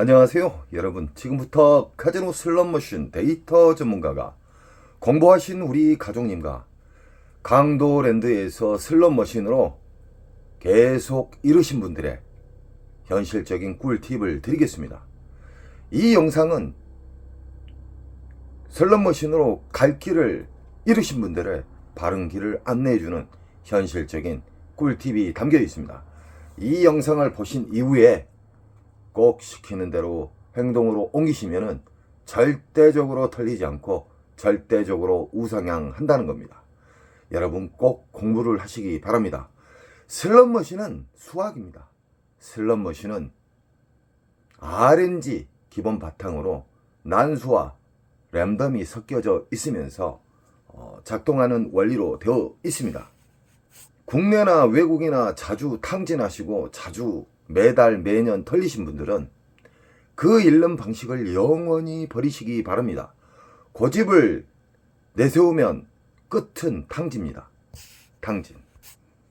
안녕하세요 여러분. 지금부터 카지노 슬롯머신 데이터 전문가가 공부하신 우리 가족님과 강도랜드에서 슬롯머신으로 계속 이루신 분들의 현실적인 꿀팁을 드리겠습니다. 이 영상은 슬롯머신으로 갈 길을 잃으신 분들의 바른 길을 안내해주는 현실적인 꿀팁이 담겨 있습니다. 이 영상을 보신 이후에 꼭 시키는 대로 행동으로 옮기시면은 절대적으로 털리지 않고 절대적으로 우상향한다는 겁니다. 여러분 꼭 공부를 하시기 바랍니다. 슬롯머신은 수학입니다. 슬롯머신은 RNG 기본 바탕으로 난수와 랜덤이 섞여져 있으면서 작동하는 원리로 되어 있습니다. 국내나 외국이나 자주 탕진하시고 자주 매달 매년 털리신 분들은 그 잃는 방식을 영원히 버리시기 바랍니다. 고집을 내세우면 끝은 탕진입니다. 탕진.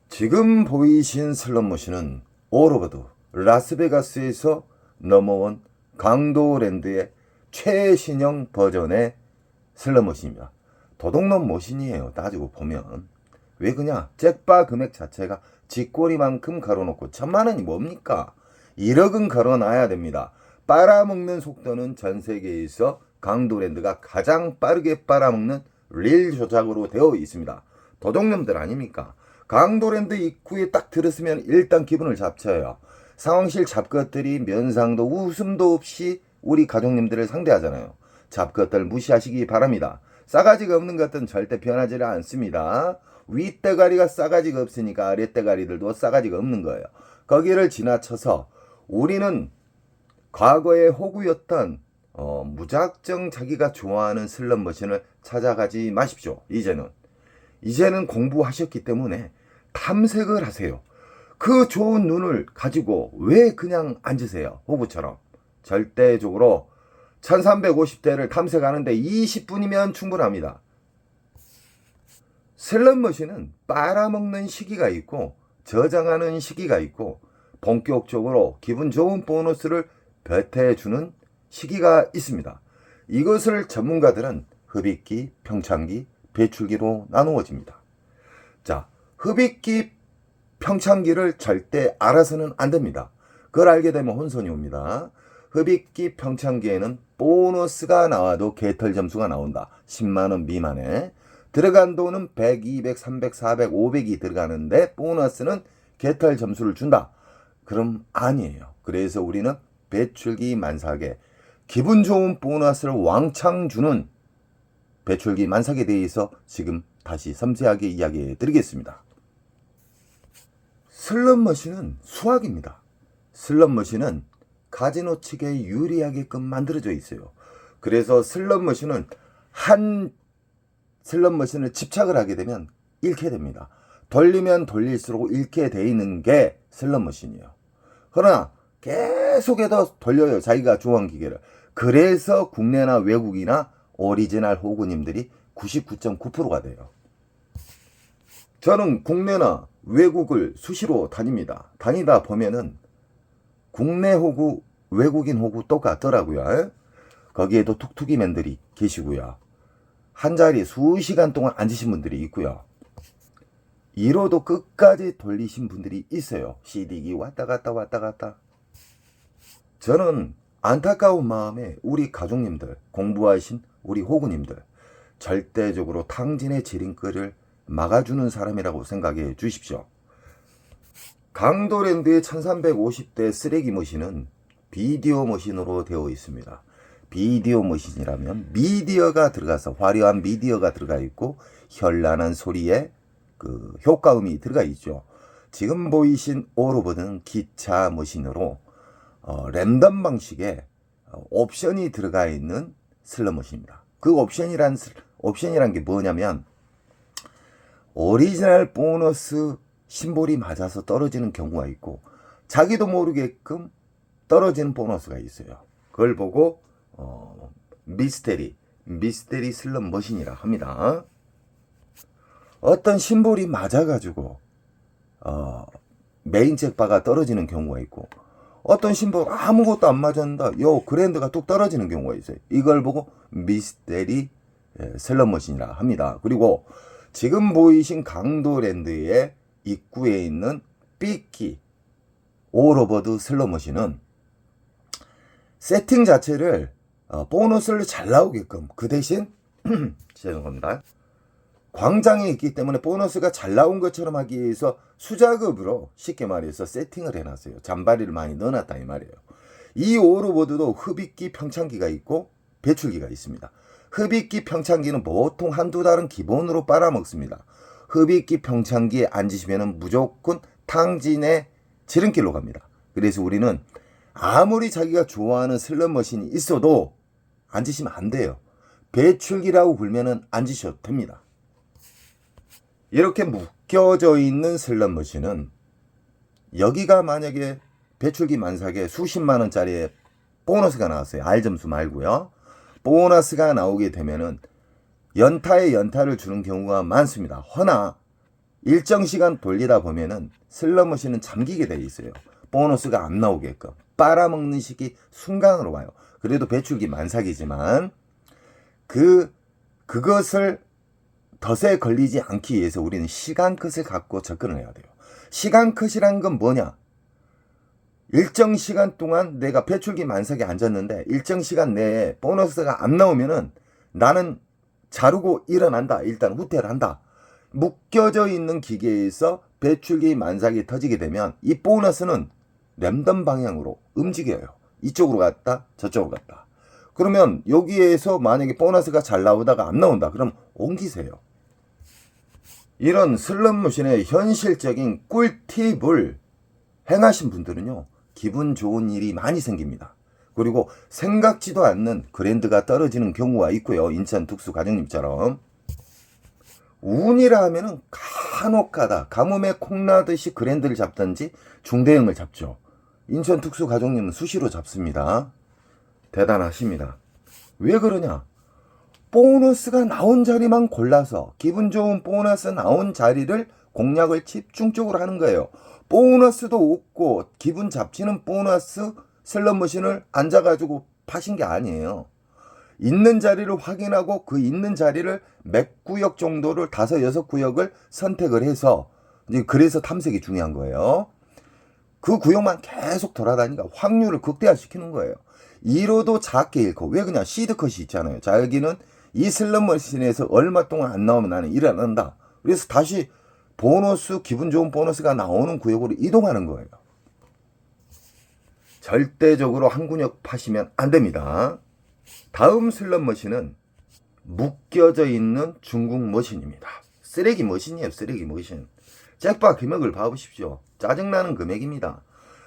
지금 보이신 슬롯머신은 오로버드 라스베가스에서 넘어온 강도랜드의 최신형 버전의 슬롯머신입니다. 도둑놈 머신이에요. 따지고 보면. 왜 그냐? 잭바 금액 자체가 쥐꼬리만큼 걸어놓고 1000만원이 뭡니까? 1억은 걸어놔야 됩니다. 빨아먹는 속도는 전 세계에서 강도랜드가 가장 빠르게 빨아먹는 릴 조작으로 되어 있습니다. 도둑놈들 아닙니까? 강도랜드 입구에 딱 들었으면 일단 기분을 잡쳐요. 상황실 잡것들이 면상도 웃음도 없이 우리 가족님들을 상대하잖아요. 잡것들 무시하시기 바랍니다. 싸가지가 없는 것들은 절대 변하지 않습니다. 윗대가리가 싸가지가 없으니까 아랫대가리들도 싸가지가 없는 거예요. 거기를 지나쳐서 우리는 과거의 호구였던 무작정 자기가 좋아하는 슬롯머신을 찾아가지 마십시오. 이제는 공부하셨기 때문에 탐색을 하세요. 그 좋은 눈을 가지고 왜 그냥 앉으세요? 호구처럼. 절대적으로 1350대를 탐색하는데 20분이면 충분합니다. 슬롯머신은 빨아먹는 시기가 있고 저장하는 시기가 있고 본격적으로 기분 좋은 보너스를 배태해주는 시기가 있습니다. 이것을 전문가들은 흡입기, 평창기, 배출기로 나누어집니다. 자, 흡입기, 평창기를 절대 알아서는 안 됩니다. 그걸 알게 되면 혼선이 옵니다. 흡입기, 평창기에는 보너스가 나와도 개털 점수가 나온다. 10만원 미만에. 들어간 돈은 100, 200, 300, 400, 500이 들어가는데 보너스는 개털 점수를 준다. 그럼 아니에요. 그래서 우리는 배출기 만삭에 기분 좋은 보너스를 왕창 주는 배출기 만삭에 대해서 지금 다시 섬세하게 이야기해 드리겠습니다. 슬롯머신은 수학입니다. 슬롯머신은 카지노 측에 유리하게끔 만들어져 있어요. 그래서 슬롯머신은 한 슬롯머신을 집착을 하게 되면 잃게 됩니다. 돌리면 돌릴수록 잃게 돼 있는 게 슬롯머신이에요. 그러나 계속해서 돌려요. 자기가 좋아하는 기계를. 그래서 국내나 외국이나 오리지널 호구님들이 99.9%가 돼요. 저는 국내나 외국을 수시로 다닙니다. 다니다 보면은 국내 호구, 외국인 호구 똑같더라고요. 거기에도 툭툭이맨들이 계시고요. 한 자리 수시간 동안 앉으신 분들이 있고요. 1호도 끝까지 돌리신 분들이 있어요. CD기 왔다 갔다. 저는 안타까운 마음에 우리 가족님들, 공부하신 우리 호구님들 절대적으로 탕진의 지름길을 막아주는 사람이라고 생각해 주십시오. 강도랜드의 1350대 쓰레기 머신은 비디오 머신으로 되어 있습니다. 비디오 머신이라면 미디어가 들어가서 화려한 미디어가 들어가 있고 현란한 소리에 그 효과음이 들어가 있죠. 지금 보이신 오로버드는 기차 머신으로 랜덤 방식의 옵션이 들어가 있는 슬롯머신입니다. 그 옵션이란 게 뭐냐면 오리지널 보너스 심볼이 맞아서 떨어지는 경우가 있고 자기도 모르게끔 떨어지는 보너스가 있어요. 그걸 보고 미스테리 슬롯머신이라 합니다. 어떤 심볼이 맞아가지고 메인 잭바가 떨어지는 경우가 있고 어떤 신발 아무것도 안 맞았는데 요 그랜드가 뚝 떨어지는 경우가 있어요. 이걸 보고 미스테리 슬롯머신이라 합니다. 그리고 지금 보이신 강도랜드의 입구에 있는 삐끼 오로버드 슬롯머신은 세팅 자체를 보너스를 잘 나오게끔, 그 대신 죄송합니다, 광장에 있기 때문에 보너스가 잘 나온 것처럼 하기 위해서 수작업으로 쉽게 말해서 세팅을 해놨어요. 잔바리를 많이 넣어놨다 이 말이에요. 이 오로보드도 흡입기 평창기가 있고 배출기가 있습니다. 흡입기 평창기는 보통 한두 달은 기본으로 빨아먹습니다. 흡입기 평창기에 앉으시면 무조건 탕진의 지름길로 갑니다. 그래서 우리는 아무리 자기가 좋아하는 슬롯머신이 있어도 앉으시면 안 돼요. 배출기라고 불면은 앉으셔도 됩니다. 이렇게 묶여져 있는 슬롯머신은 여기가 만약에 배출기 만삭에 수십만원짜리의 보너스가 나왔어요. R점수 말고요. 보너스가 나오게 되면은 연타에 연타를 주는 경우가 많습니다. 허나 일정 시간 돌리다 보면은 슬롯머신은 잠기게 돼 있어요. 보너스가 안 나오게끔 빨아먹는 시기 순간으로 와요. 그래도 배출기 만삭이지만 그것을 덫에 걸리지 않기 위해서 우리는 시간 컷을 갖고 접근을 해야 돼요. 시간 컷이란 건 뭐냐? 일정 시간 동안 내가 배출기 만삭에 앉았는데 일정 시간 내에 보너스가 안 나오면은 나는 자르고 일어난다. 일단 후퇴를 한다. 묶여져 있는 기계에서 배출기 만삭이 터지게 되면 이 보너스는 랜덤 방향으로 움직여요. 이쪽으로 갔다 저쪽으로 갔다. 그러면 여기에서 만약에 보너스가 잘 나오다가 안 나온다. 그럼 옮기세요. 이런 슬롯머신의 현실적인 꿀팁을 행하신 분들은요, 기분 좋은 일이 많이 생깁니다. 그리고 생각지도 않는 그랜드가 떨어지는 경우가 있고요. 인천 특수 가정님처럼. 운이라 하면은 간혹가다 가뭄에 콩나듯이 그랜드를 잡든지 중대형을 잡죠. 인천 특수 가정님은 수시로 잡습니다. 대단하십니다. 왜 그러냐? 보너스가 나온 자리만 골라서 기분 좋은 보너스 나온 자리를 공략을 집중적으로 하는 거예요. 보너스도 없고 기분 잡치는 보너스 슬롯머신을 앉아가지고 파신 게 아니에요. 있는 자리를 확인하고 그 있는 자리를 몇 구역 정도를 5, 6구역을 선택을 해서, 그래서 탐색이 중요한 거예요. 그 구역만 계속 돌아다니니까 확률을 극대화시키는 거예요. 1호도 작게 잃고, 왜 그냥 시드컷이 있잖아요. 자, 여기는 이 슬롯머신에서 얼마 동안 안 나오면 나는 일 안 한다. 그래서 다시 보너스, 기분 좋은 보너스가 나오는 구역으로 이동하는 거예요. 절대적으로 한 구역 파시면 안 됩니다. 다음 슬롯머신은 묶여져 있는 중국 머신입니다. 쓰레기 머신이에요. 쓰레기 머신. 잭팟 금액을 봐보십시오. 짜증나는 금액입니다.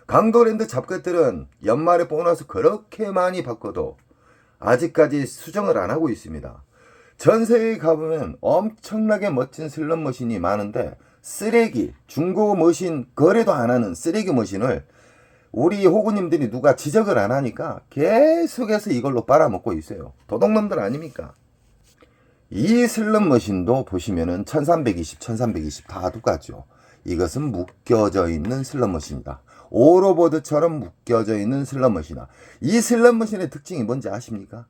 강도랜드 잡것들은 연말에 보너스 그렇게 많이 받고도 아직까지 수정을 안 하고 있습니다. 전세에 가보면 엄청나게 멋진 슬롯머신이 많은데 쓰레기, 중고 머신 거래도 안 하는 쓰레기 머신을 우리 호구님들이 누가 지적을 안 하니까 계속해서 이걸로 빨아먹고 있어요. 도둑놈들 아닙니까? 이 슬롯머신도 보시면은 1320, 1320 다 똑같죠. 이것은 묶여져 있는 슬롯머신이다. 오로보드처럼 묶여져 있는 슬롯머신이다. 이 슬롯머신의 특징이 뭔지 아십니까?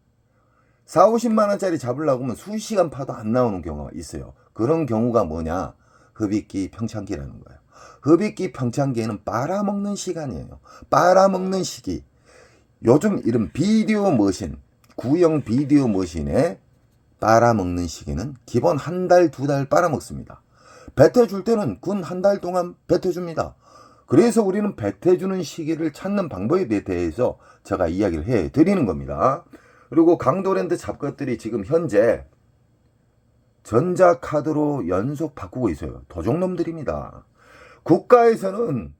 4, 50만원짜리 잡으려고 하면 수시간 파도 안 나오는 경우가 있어요. 그런 경우가 뭐냐? 흡입기 평창기라는 거예요. 흡입기 평창기에는 빨아먹는 시간이에요. 빨아먹는 시기. 요즘 이런 비디오 머신, 구형 비디오 머신에 빨아먹는 시기는 기본 한 달, 2달 빨아먹습니다. 뱉어줄 때는 군 한 달 동안 뱉어줍니다. 그래서 우리는 뱉어주는 시기를 찾는 방법에 대해서 제가 이야기를 해드리는 겁니다. 그리고 강도랜드 잡것들이 지금 현재 전자카드로 연속 바꾸고 있어요. 도둑놈들입니다. 국가에서는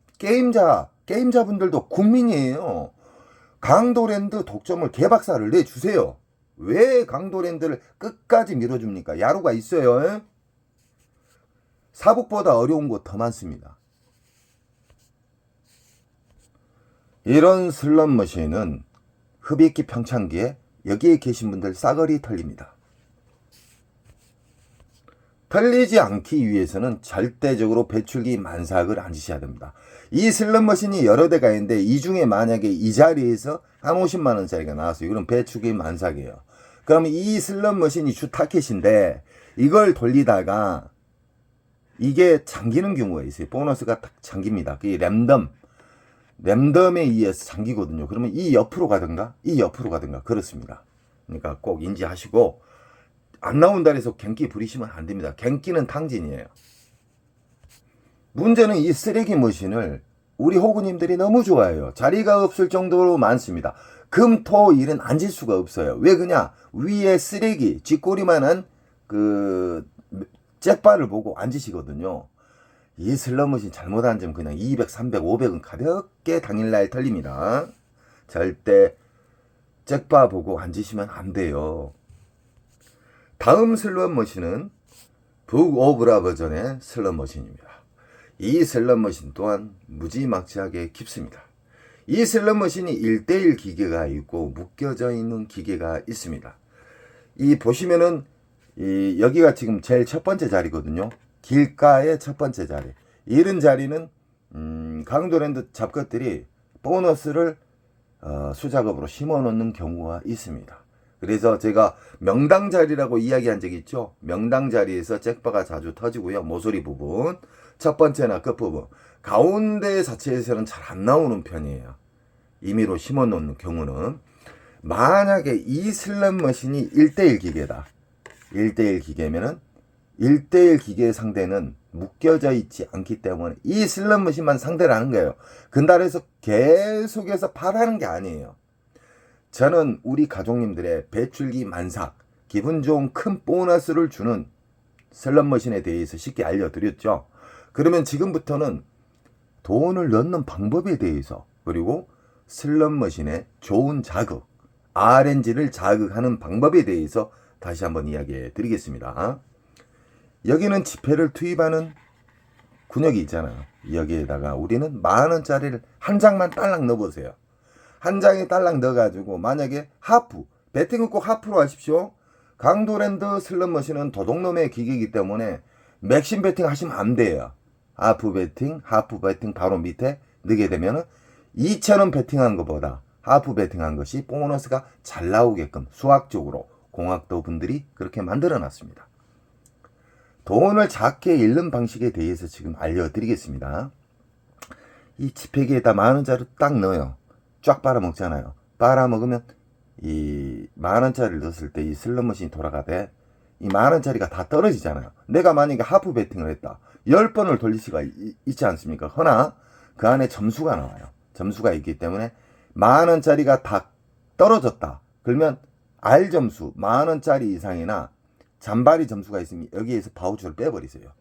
게임자분들도 국민이에요. 강도랜드 독점을 개박살을 내주세요. 왜 강도랜드를 끝까지 밀어줍니까? 야루가 있어요. 사북보다 어려운 곳 더 많습니다. 이런 슬롯머신은 흡입기 평창기에 여기에 계신 분들 싸그리 털립니다. 털리지 않기 위해서는 절대적으로 배출기 만삭을 앉으셔야 됩니다. 이 슬롯머신이 여러 대가 있는데 이 중에 만약에 이 자리에서 한 50만 원짜리가 나왔어요. 이건 배출기 만삭이에요. 그러면 이 슬롯머신이 주 타켓인데 이걸 돌리다가 이게 잠기는 경우가 있어요. 보너스가 딱 잠깁니다. 그게 랜덤에 의해서 잠기거든요. 그러면 이 옆으로 가든가 이 옆으로 가든가 그렇습니다. 그러니까 꼭 인지하시고 안 나온다 해서 갱기 부리시면 안 됩니다. 갱기는 탕진이에요. 문제는 이 쓰레기 머신을 우리 호구님들이 너무 좋아해요. 자리가 없을 정도로 많습니다. 금, 토, 일은 앉을 수가 없어요. 왜 그냐? 위에 쓰레기, 쥐꼬리만한 그 잭바를 보고 앉으시거든요. 이 슬롯머신 잘못 앉으면 그냥 200, 300, 500은 가볍게 당일날 털립니다. 절대 잭바 보고 앉으시면 안 돼요. 다음 슬롯머신은 북오브라 버전의 슬롯머신입니다. 이 슬롯머신 또한 무지막지하게 깊습니다. 이 슬롯머신이 1대1 기계가 있고 묶여져 있는 기계가 있습니다. 이 보시면은 여기가 지금 제일 첫 번째 자리거든요. 길가의 첫 번째 자리. 이런 자리는 강도랜드 잡것들이 보너스를 수작업으로 심어 놓는 경우가 있습니다. 그래서 제가 명당 자리라고 이야기한 적이 있죠. 명당 자리에서 잭바가 자주 터지고요. 모서리 부분, 첫 번째나 끝부분, 가운데 자체에서는 잘 안 나오는 편이에요. 임의로 심어 놓는 경우는. 만약에 이 슬롯머신이 1대1 기계다. 1대1 기계면은 1대1 기계의 상대는 묶여져 있지 않기 때문에 이 슬롯머신만 상대를 하는 거예요. 근달에서 계속해서 팔하는 게 아니에요. 저는 우리 가족님들의 배출기 만삭, 기분 좋은 큰 보너스를 주는 슬롯머신에 대해서 쉽게 알려드렸죠. 그러면 지금부터는 돈을 넣는 방법에 대해서, 그리고 슬롯머신의 좋은 자극, RNG를 자극하는 방법에 대해서 다시 한번 이야기해 드리겠습니다. 여기는 지폐를 투입하는 군역이 있잖아요. 여기에다가 우리는 10,000원짜리를 한 장만 딸랑 넣어보세요. 한 장에 딸랑 넣어가지고 만약에 하프, 배팅은 꼭 하프로 하십시오. 강도랜드 슬롯머신은 도둑놈의 기계이기 때문에 맥심 배팅 하시면 안 돼요. 하프 배팅 바로 밑에 넣게 되면 2,000원 배팅한 것보다 하프 배팅한 것이 보너스가 잘 나오게끔 수학적으로 공학도 분들이 그렇게 만들어 놨습니다. 돈을 작게 잃는 방식에 대해서 지금 알려드리겠습니다. 이 지폐기에다 10,000원짜리 딱 넣어요. 쫙 빨아먹잖아요. 빨아먹으면 이 10,000원짜리를 넣었을 때 이 슬롯머신이 돌아가되 이 10,000원짜리가 다 떨어지잖아요. 내가 만약에 하프 배팅을 했다. 10번을 돌릴 수가 있지 않습니까? 허나 그 안에 점수가 나와요. 점수가 있기 때문에 10,000원짜리가 다 떨어졌다. 그러면 R 점수 10,000원짜리 이상이나 잔바리 점수가 있으면 여기에서 바우처를 빼버리세요.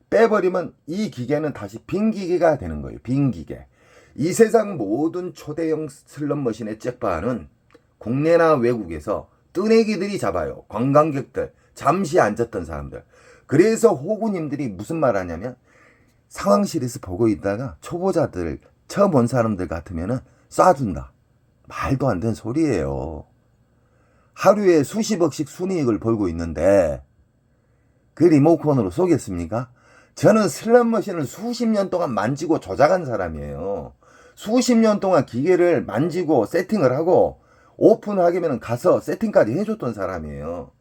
빼버리면 이 기계는 다시 빈 기계가 되는 거예요. 빈 기계. 이 세상 모든 초대형 슬롯머신의 잭바는 국내나 외국에서 뜨내기들이 잡아요. 관광객들, 잠시 앉았던 사람들. 그래서 호구님들이 무슨 말 하냐면 상황실에서 보고 있다가 초보자들, 처음 온 사람들 같으면 쏴준다. 말도 안 되는 소리예요. 하루에 수십억씩 순이익을 벌고 있는데 그 리모컨으로 쏘겠습니까? 저는 슬롯머신을 수십 년 동안 만지고 조작한 사람이에요. 수십 년 동안 기계를 만지고 세팅을 하고 오픈하기면 가서 세팅까지 해줬던 사람이에요.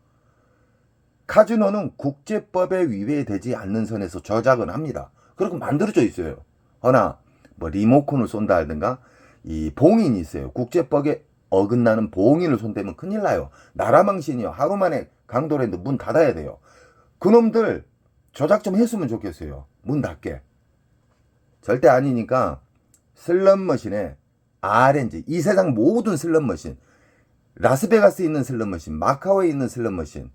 카지노는 국제법에 위배되지 않는 선에서 조작은 합니다. 그렇게 만들어져 있어요. 허나 뭐 리모컨을 쏜다 하든가 이 봉인이 있어요. 국제법에 어긋나는 봉인을 손대면 큰일 나요. 나라망신이요. 하루 만에 강도랜드 문 닫아야 돼요. 그놈들 조작 좀 했으면 좋겠어요. 문 닫게. 절대 아니니까 슬롯머신에 RNG, 이 세상 모든 슬롯머신, 라스베가스에 있는 슬롯머신, 마카오에 있는 슬롯머신,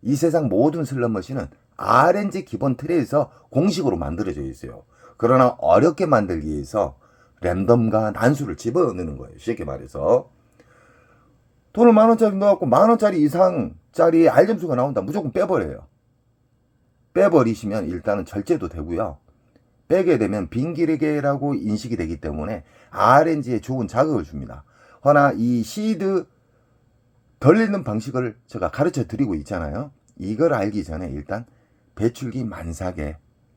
이 세상 모든 슬롯머신은 RNG 기본 틀에서 공식으로 만들어져 있어요. 그러나 어렵게 만들기 위해서 랜덤과 난수를 집어넣는 거예요. 쉽게 말해서. 돈을 10,000원짜리 넣어갖고 10,000원짜리 이상짜리 R점수가 나온다. 무조건 빼버려요. 빼버리시면 일단은 절제도 되고요. 빼게 되면 빈기계라고 인식이 되기 때문에 RNG에 좋은 자극을 줍니다. 허나 이 시드 덜리는 방식을 제가 가르쳐 드리고 있잖아요. 이걸 알기 전에 일단 배출기 만삭의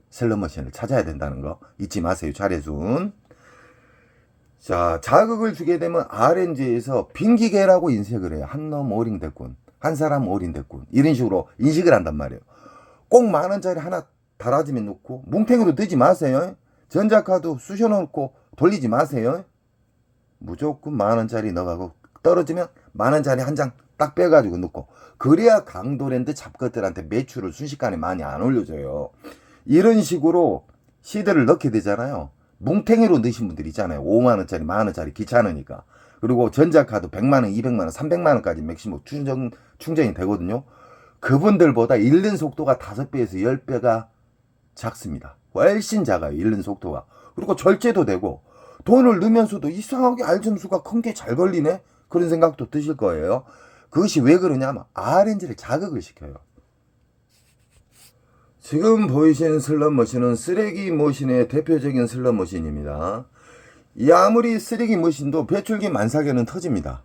슬롯머신을 찾아야 된다는 거 잊지 마세요. 차례순. 자, 자극을 주게 되면 RNG에서 빙기계라고 인식을 해요. 한 놈 올인됐군, 한 사람 올인됐군, 이런 식으로 인식을 한단 말이에요. 꼭 10,000원짜리 하나 달아지면 놓고 뭉탱이로 넣지 마세요. 전자카드 쑤셔 놓고 돌리지 마세요. 무조건 10,000원짜리 넣어가고 떨어지면 10,000원짜리 한 장 딱 빼가지고 넣고, 그래야 강도랜드 잡것들한테 매출을 순식간에 많이 안 올려줘요. 이런 식으로 시드를 넣게 되잖아요. 뭉탱이로 넣으신 분들 있잖아요. 50,000원짜리 10,000원짜리 귀찮으니까. 그리고 전자카드 100만원 200만원 300만원까지 맥시멈 충전이 되거든요. 그분들보다 잃는 속도가 5배에서 10배가 작습니다. 훨씬 작아요, 잃는 속도가. 그리고 절제도 되고, 돈을 넣으면서도 이상하게 알점수가 큰 게 잘 걸리네? 그런 생각도 드실 거예요. 그것이 왜 그러냐면 RNG를 자극을 시켜요. 지금 보이시는 슬롯머신은 쓰레기 머신의 대표적인 슬롯머신입니다. 이 아무리 쓰레기 머신도 배출기 만삭에는 터집니다.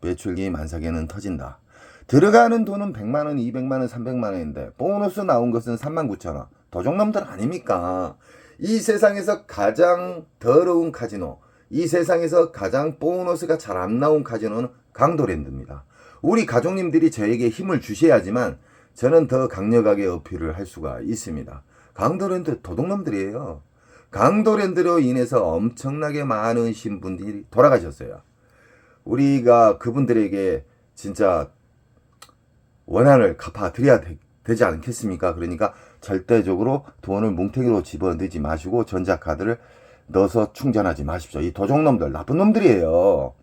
배출기 만삭에는 터진다. 들어가는 돈은 100만원, 200만원, 300만원인데 보너스 나온 것은 39,000원. 도적놈들 아닙니까? 이 세상에서 가장 더러운 카지노, 이 세상에서 가장 보너스가 잘 안 나온 카지노는 강도랜드입니다. 우리 가족님들이 저에게 힘을 주셔야지만 저는 더 강력하게 어필을 할 수가 있습니다. 강도랜드 도둑놈들이에요. 강도랜드로 인해서 엄청나게 많은 신분들이 돌아가셨어요. 우리가 그분들에게 진짜 원한을 갚아드려야 되지 않겠습니까? 그러니까 절대적으로 돈을 뭉탱이로 집어넣지 마시고 전자카드를 넣어서 충전하지 마십시오. 이 도적놈들 나쁜 놈들이에요.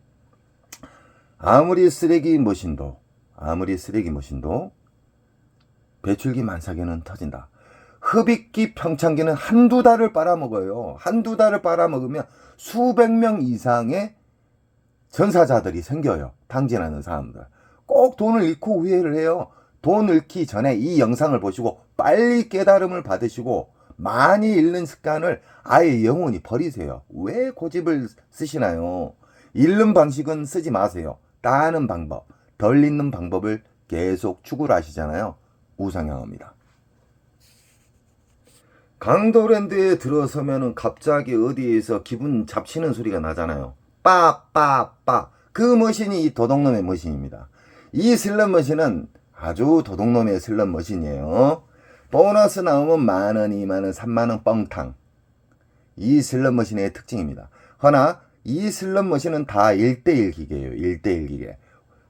아무리 쓰레기 머신도 배출기 만삭에는 터진다. 흡입기 평창기는 한두 달을 빨아먹어요. 한두 달을 빨아먹으면 수백 명 이상의 전사자들이 생겨요. 당진하는 사람들. 꼭 돈을 잃고 후회를 해요. 돈 잃기 전에 이 영상을 보시고 빨리 깨달음을 받으시고 많이 잃는 습관을 아예 영원히 버리세요. 왜 고집을 쓰시나요? 잃는 방식은 쓰지 마세요. 따는 방법, 덜 잃는 방법을 계속 추구를 하시잖아요. 우상향합니다. 강도랜드에 들어서면은 갑자기 어디에서 기분 잡치는 소리가 나잖아요. 빠빠빠. 그 머신이 이 도둑놈의 머신입니다. 이 슬롯머신은 아주 도둑놈의 슬롯머신이에요. 보너스 나오면 10,000원, 20,000원, 30,000원 뻥탕. 이 슬롯머신의 특징입니다. 허나 이 슬롯머신은 다 1:1 기계예요. 1:1 기계.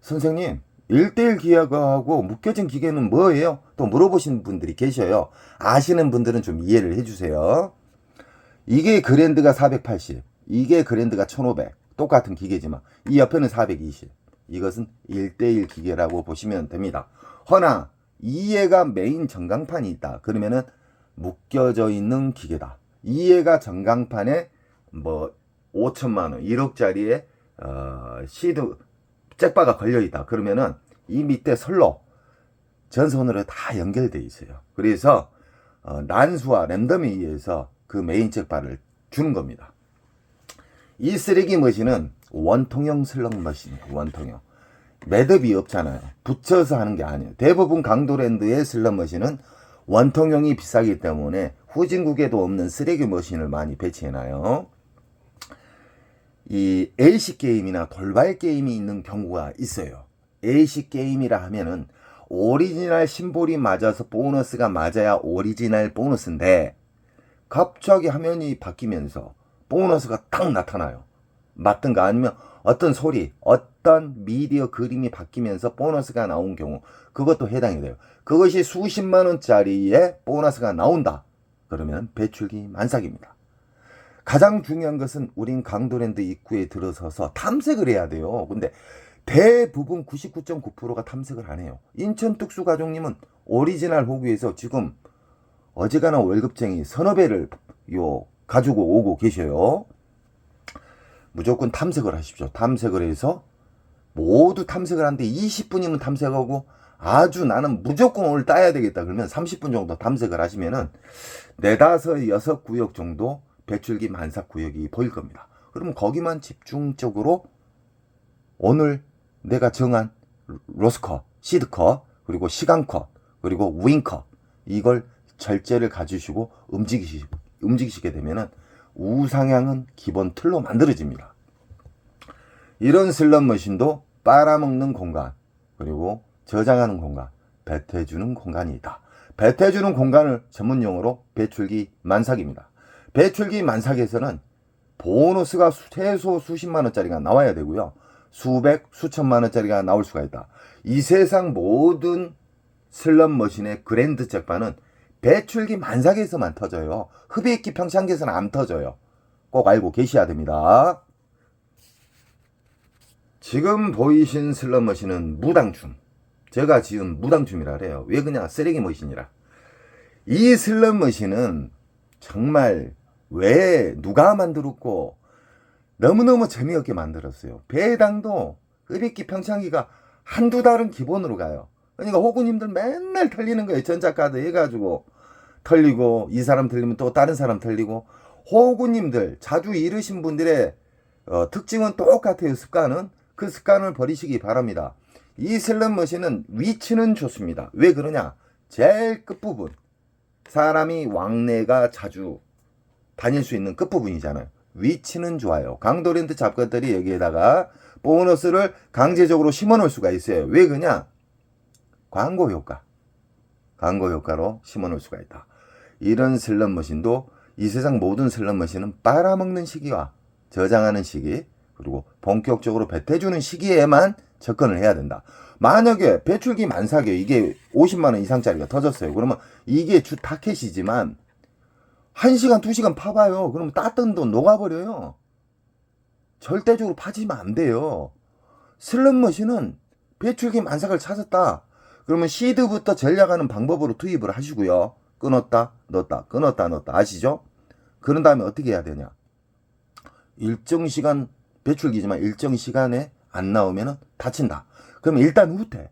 선생님, 1:1 기계하고 묶여진 기계는 뭐예요? 또 물어보시는 분들이 계셔요. 아시는 분들은 좀 이해를 해주세요. 이게 그랜드가 480, 이게 그랜드가 1500. 똑같은 기계지만 이 옆에는 420. 이것은 1:1 기계라고 보시면 됩니다. 허나 이해가 메인 전광판이 있다. 그러면은 묶여져 있는 기계다. 이해가 전광판에 뭐 5천만원, 1억짜리의 시드 잭바가 걸려있다. 그러면은 이 밑에 선로 전선으로 다 연결되어 있어요. 그래서 난수와 랜덤에 의해서 그 메인 잭바를 주는 겁니다. 이 쓰레기 머신은 원통형 슬롯 머신이에요. 원통형. 매듭이 없잖아요. 붙여서 하는 게 아니에요. 대부분 강도랜드의 슬롯 머신은 원통형이 비싸기 때문에 후진국에도 없는 쓰레기 머신을 많이 배치해놔요. 이 AC 게임이나 돌발 게임이 있는 경우가 있어요. AC 게임이라 하면은 오리지널 심볼이 맞아서 보너스가 맞아야 오리지널 보너스인데 갑자기 화면이 바뀌면서 보너스가 딱 나타나요. 맞든가 아니면 어떤 소리, 어떤 미디어 그림이 바뀌면서 보너스가 나온 경우, 그것도 해당이 돼요. 그것이 수십만 원짜리의 보너스가 나온다. 그러면 배출기 만삭입니다. 가장 중요한 것은 우린 강도랜드 입구에 들어서서 탐색을 해야 돼요. 근데 대부분 99.9%가 탐색을 안 해요. 인천특수가족님은 오리지널 호구에서 지금 어지간한 월급쟁이 서너 배를 가지고 오고 계셔요. 무조건 탐색을 하십시오. 탐색을 해서 모두 탐색을 하는데 20분이면 탐색하고 아주 나는 무조건 오늘 따야 되겠다 그러면 30분 정도 탐색을 하시면은 4, 5, 6 구역 정도 배출기 만삭 구역이 보일 겁니다. 그러면 거기만 집중적으로 오늘 내가 정한 로스컷, 시드컷, 그리고 시간컷, 그리고 윙컷 이걸 절제를 가지시고 움직이시게 되면은 우상향은 기본 틀로 만들어집니다. 이런 슬롯머신도 빨아먹는 공간, 그리고 저장하는 공간, 배태해주는 공간이 있다. 배태해주는 공간을 전문용어로 배출기 만삭입니다. 배출기 만삭에서는 보너스가 최소 수십만 원짜리가 나와야 되고요. 수백, 수천만 원짜리가 나올 수가 있다. 이 세상 모든 슬롯머신의 그랜드 잭팟은 배출기 만삭에서만 터져요. 흡입기 평창기에서는 안 터져요. 꼭 알고 계셔야 됩니다. 지금 보이신 슬롯머신은 무당춤. 제가 지은 무당춤이라 그래요. 왜 그냥 쓰레기 머신이라. 이 슬롯머신은 정말 왜 누가 만들었고 너무너무 재미없게 만들었어요. 배당도 흡입기 평창기가 한두 달은 기본으로 가요. 그러니까 호구님들 맨날 털리는 거예요. 전자카드 해가지고 털리고, 이 사람 털리면 또 다른 사람 털리고. 호구님들 자주 잃으신 분들의 특징은 똑같아요. 습관은. 그 습관을 버리시기 바랍니다. 이 슬롯머신은 위치는 좋습니다. 왜 그러냐, 제일 끝부분, 사람이 왕래가 자주 다닐 수 있는 끝부분이잖아요. 위치는 좋아요. 강도랜드 잡것들이 여기에다가 보너스를 강제적으로 심어놓을 수가 있어요. 왜 그러냐, 광고 효과로 심어놓을 수가 있다. 이런 슬롯머신도 이 세상 모든 슬롯머신은 빨아먹는 시기와 저장하는 시기, 그리고 본격적으로 배태주는 시기에만 접근을 해야 된다. 만약에 배출기 만삭에 이게 50만원 이상짜리가 터졌어요. 그러면 이게 주 타켓이지만 1시간 2시간 파봐요. 그러면 땄던 돈 녹아버려요. 절대적으로 파지면 안 돼요. 슬롯머신은 배출기 만삭을 찾았다. 그러면 시드부터 전략하는 방법으로 투입을 하시고요. 끊었다 넣었다, 끊었다 넣었다, 아시죠? 그런 다음에 어떻게 해야 되냐, 일정 시간 배출기지만 일정 시간에 안 나오면 다친다. 그러면 일단 후퇴,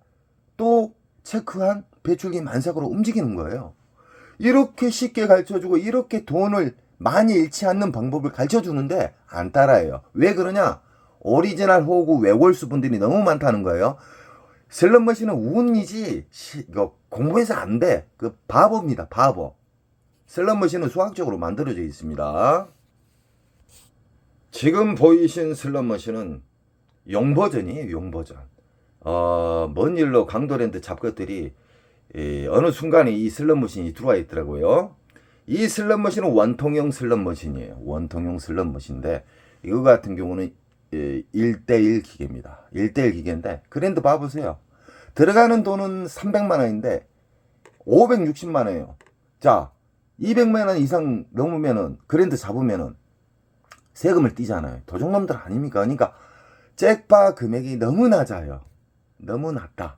또 체크한 배출기 만삭으로 움직이는 거예요. 이렇게 쉽게 가르쳐주고 이렇게 돈을 많이 잃지 않는 방법을 가르쳐주는데 안 따라해요. 왜 그러냐, 오리지널 호구 외골수 분들이 너무 많다는 거예요. 슬롯머신은 운이지 이거 공부해서 안 돼. 그 바보입니다. 바보. 슬롯머신은 수학적으로 만들어져 있습니다. 지금 보이신 슬롯머신은 용버전이에요. 용버전. 먼 일로 강도랜드 잡것들이 어느 순간에 이 슬롯머신이 들어와 있더라고요. 이 슬롯머신은 원통형 슬롯머신이에요. 원통형 슬롯머신인데 이거 같은 경우는 1대1 기계입니다. 1대1 기계인데 그랜드 봐보세요. 들어가는 돈은 300만원인데 560만원이에요. 자, 200만원 이상 넘으면은 그랜드 잡으면은 세금을 떼잖아요. 도둑놈들 아닙니까? 그러니까 잭바 금액이 너무 낮아요. 너무 낮다.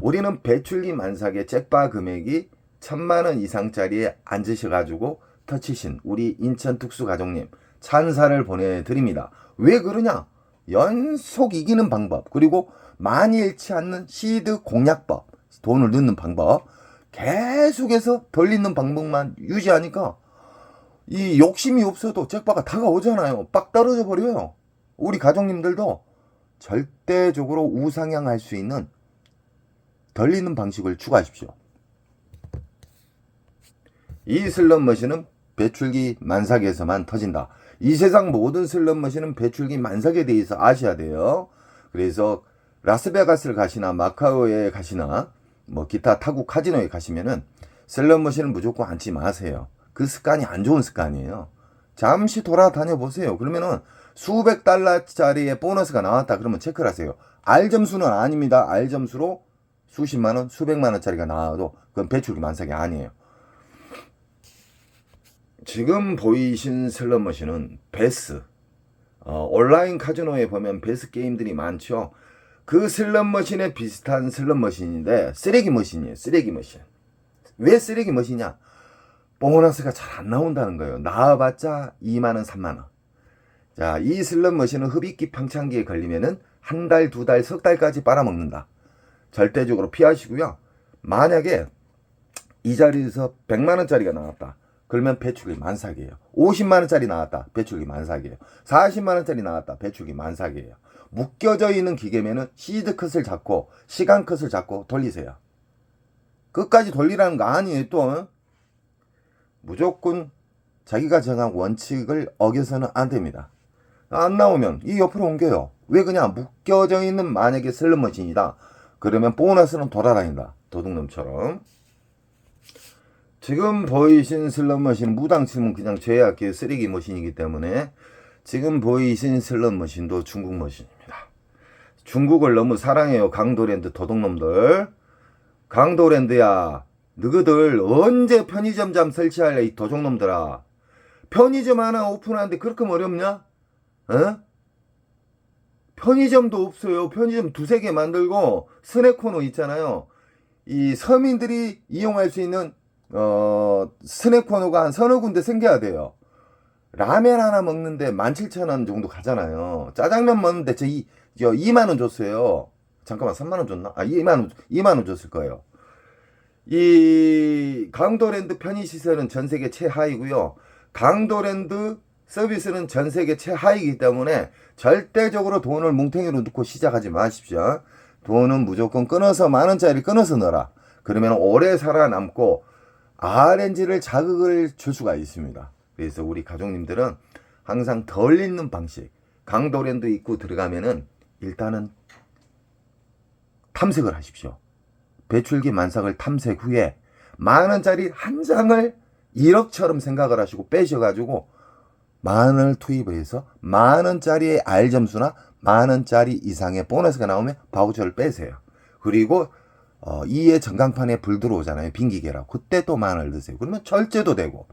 우리는 배출기 만삭의 잭바 금액이 1000만원 이상짜리에 앉으셔가지고 터치신 우리 인천 특수가족님 찬사를 보내드립니다. 왜 그러냐, 연속 이기는 방법, 그리고 많이 잃지 않는 시드 공략법, 돈을 넣는 방법, 계속해서 덜 잃는 방법만 유지하니까 이 욕심이 없어도 잭바가 다가오잖아요. 빡 떨어져 버려요. 우리 가족님들도 절대적으로 우상향할 수 있는 덜 잃는 방식을 추가하십시오. 이 슬롯머신은 배출기 만삭에서만 터진다. 이 세상 모든 슬롯머신은 배출기 만삭에 대해서 아셔야 돼요. 그래서 라스베가스를 가시나 마카오에 가시나 뭐 기타 타국 카지노에 가시면은 슬롯머신을 무조건 앉지 마세요. 그 습관이 안 좋은 습관이에요. 잠시 돌아다녀 보세요. 그러면은 수백 달러짜리의 보너스가 나왔다 그러면 체크를 하세요. R 점수는 아닙니다. R 점수로 수십만원, 수백만원짜리가 나와도 그건 배출기 만삭이 아니에요. 지금 보이신 슬롯머신은 베스, 온라인 카지노에 보면 베스 게임들이 많죠. 그 슬롯머신에 비슷한 슬롯머신인데 쓰레기 머신이에요. 쓰레기 머신. 왜 쓰레기 머신이냐, 보너스가 잘 안 나온다는 거예요. 나와봤자 2만원, 3만원. 자, 이 슬롯머신은 흡입기 평창기에 걸리면은 한 달, 두 달, 석 달까지 빨아먹는다. 절대적으로 피하시고요. 만약에 이 자리에서 100만원짜리가 나왔다. 그러면 배출기 만삭이에요. 50만원짜리 나왔다. 배출기 만삭이에요. 40만원짜리 나왔다. 배출기 만삭이에요. 묶여져 있는 기계면은 시드 컷을 잡고 시간 컷을 잡고 돌리세요. 끝까지 돌리라는 거 아니에요. 또 무조건 자기가 정한 원칙을 어겨서는 안 됩니다. 안 나오면 이 옆으로 옮겨요. 왜 그냥 묶여져 있는 만약에 슬롯머신이다. 그러면 보너스는 돌아다닌다. 도둑놈처럼. 지금 보이신 슬롯머신은 무당 치면 그냥 제약계 쓰레기 머신이기 때문에 지금 보이신 슬롯머신도 중국 머신입니다. 중국을 너무 사랑해요. 강도랜드 도둑놈들. 강도랜드야, 너희들 언제 편의점 잠 설치할래 이 도둑놈들아. 편의점 하나 오픈하는데 그렇게 어렵냐? 어? 편의점도 없어요. 편의점 두세 개 만들고 스낵 코너 있잖아요. 이 서민들이 이용할 수 있는 스낵 코너가 한 서너 군데 생겨야 돼요. 라면 하나 먹는데 17,000원 정도 가잖아요. 짜장면 먹는데 저 2만원 줬어요. 잠깐만, 3만원 줬나? 2만원 줬을 거예요. 이 강도랜드 편의시설은 전세계 최하이고요. 강도랜드 서비스는 전세계 최하이기 때문에 절대적으로 돈을 뭉탱이로 넣고 시작하지 마십시오. 돈은 무조건 끊어서 만원짜리 끊어서 넣어라. 그러면 오래 살아남고 RNG를 자극을 줄 수가 있습니다. 그래서 우리 가족님들은 항상 덜 있는 방식, 강도랜드 입구 들어가면은 일단은 탐색을 하십시오. 배출기 만삭을 탐색 후에 만원짜리 한 장을 1억처럼 생각을 하시고 빼셔가지고 만원을 투입해서 만원짜리의 R점수나 만원짜리 이상의 보너스가 나오면 바우처를 빼세요. 그리고 2의 전광판에 불 들어오잖아요. 빈기계라. 그때 또 만원을 넣으세요. 그러면 절제도 되고,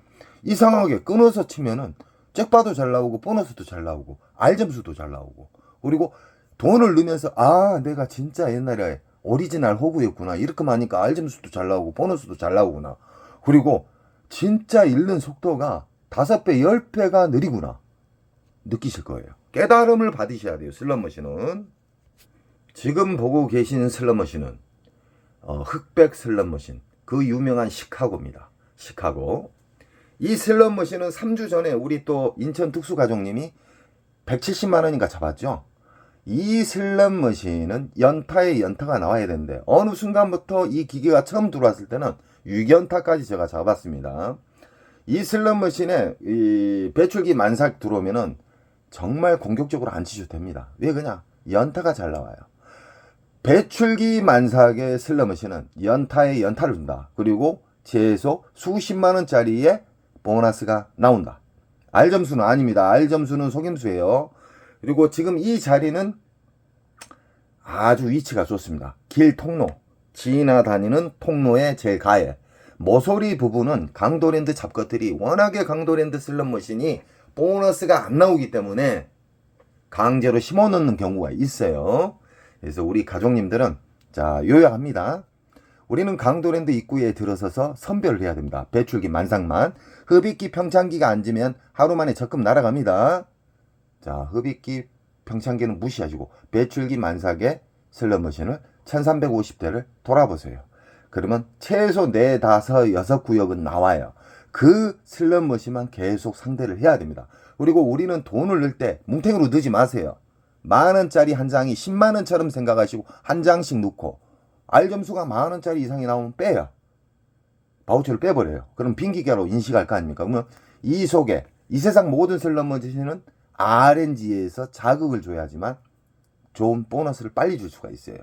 이상하게 끊어서 치면은 잭바도 잘 나오고 보너스도 잘 나오고 R점수도 잘 나오고, 그리고 돈을 넣으면서 내가 진짜 옛날에 오리지널 호구였구나. 이렇게 하니까 R점수도 잘 나오고 보너스도 잘 나오구나. 그리고 진짜 읽는 속도가 5배, 10배가 느리구나. 느끼실 거예요. 깨달음을 받으셔야 돼요. 슬롯머신은. 지금 보고 계신 슬롯머신은 흑백 슬롯머신. 그 유명한 시카고입니다. 시카고. 이 슬롯머신은 3주 전에 우리 또 인천 특수가족님이 170만원인가 잡았죠. 이 슬롯머신은 연타에 연타가 나와야 되는데 어느 순간부터 이 기계가 처음 들어왔을 때는 6연타까지 제가 잡았습니다. 이 슬롯머신에 이 배출기 만삭 들어오면은 정말 공격적으로 안 치셔도 됩니다. 왜 그냥 연타가 잘 나와요. 배출기 만삭의 슬롯머신은 연타에 연타를 준다. 그리고 최소 수십만원짜리의 보너스가 나온다. R점수는 아닙니다. R점수는 속임수예요. 그리고 지금 이 자리는 아주 위치가 좋습니다. 길 통로, 지나다니는 통로의 제일 가에 모서리 부분은 강도랜드 잡것들이 워낙에 강도랜드 슬롯머신이 보너스가 안 나오기 때문에 강제로 심어넣는 경우가 있어요. 그래서 우리 가족님들은 자, 요약합니다. 우리는 강도랜드 입구에 들어서서 선별을 해야 됩니다. 배출기 만삭만. 흡입기 평창기가 앉으면 하루 만에 적금 날아갑니다. 자, 흡입기 평창기는 무시하시고 배출기 만삭의 슬롯머신을 1350대를 돌아보세요. 그러면 최소 4, 5, 6구역은 나와요. 그 슬롯머신만 계속 상대를 해야 됩니다. 그리고 우리는 돈을 넣을 때 뭉탱이로 넣지 마세요. 만원짜리 한 장이 10만원처럼 생각하시고 한 장씩 넣고 R점수가 만원짜리 이상이 나오면 빼요. 바우처를 빼버려요. 그럼 빈기계로 인식할 거 아닙니까? 그러면 이 속에 이 세상 모든 슬롯머신은 RNG에서 자극을 줘야지만 좋은 보너스를 빨리 줄 수가 있어요.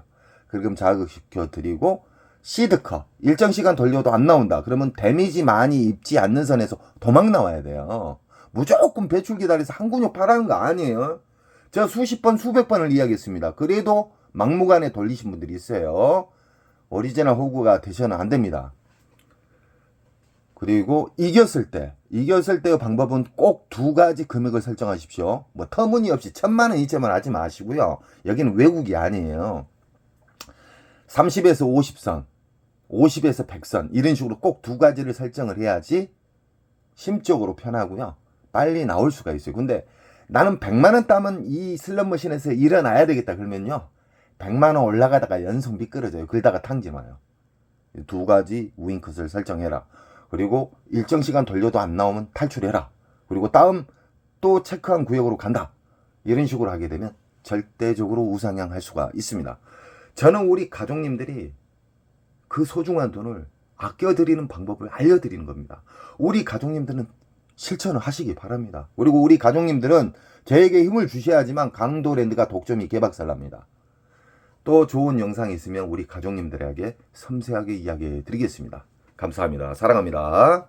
그럼 자극시켜 드리고 시드컷 일정 시간 돌려도 안 나온다. 그러면 데미지 많이 입지 않는 선에서 도망 나와야 돼요. 무조건 배출기 달에서 한 근육 파라는 거 아니에요. 제가 수십 번 수백 번을 이야기했습니다. 그래도 막무가내 돌리신 분들이 있어요. 오리지널 호구가 되셔는 안 됩니다. 그리고 이겼을 때의 방법은 꼭 2가지 금액을 설정하십시오. 뭐 터무니없이 1000만원, 2천만 하지 마시고요. 여기는 외국이 아니에요. 30에서 50선, 50에서 100선 이런 식으로 꼭 2가지를 설정을 해야지 심적으로 편하고요. 빨리 나올 수가 있어요. 근데 나는 100만원 따면 이 슬롯머신에서 일어나야 되겠다 그러면요. 100만원 올라가다가 연속 미끄러져요. 그러다가 탕진와요. 2가지 우윙컷을 설정해라. 그리고 일정 시간 돌려도 안 나오면 탈출해라. 그리고 다음 또 체크한 구역으로 간다. 이런 식으로 하게 되면 절대적으로 우상향할 수가 있습니다. 저는 우리 가족님들이 그 소중한 돈을 아껴드리는 방법을 알려드리는 겁니다. 우리 가족님들은 실천을 하시기 바랍니다. 그리고 우리 가족님들은 저에게 힘을 주셔야지만 강도랜드가 독점이 개박살납니다. 또 좋은 영상이 있으면 우리 가족님들에게 섬세하게 이야기해 드리겠습니다. 감사합니다. 사랑합니다.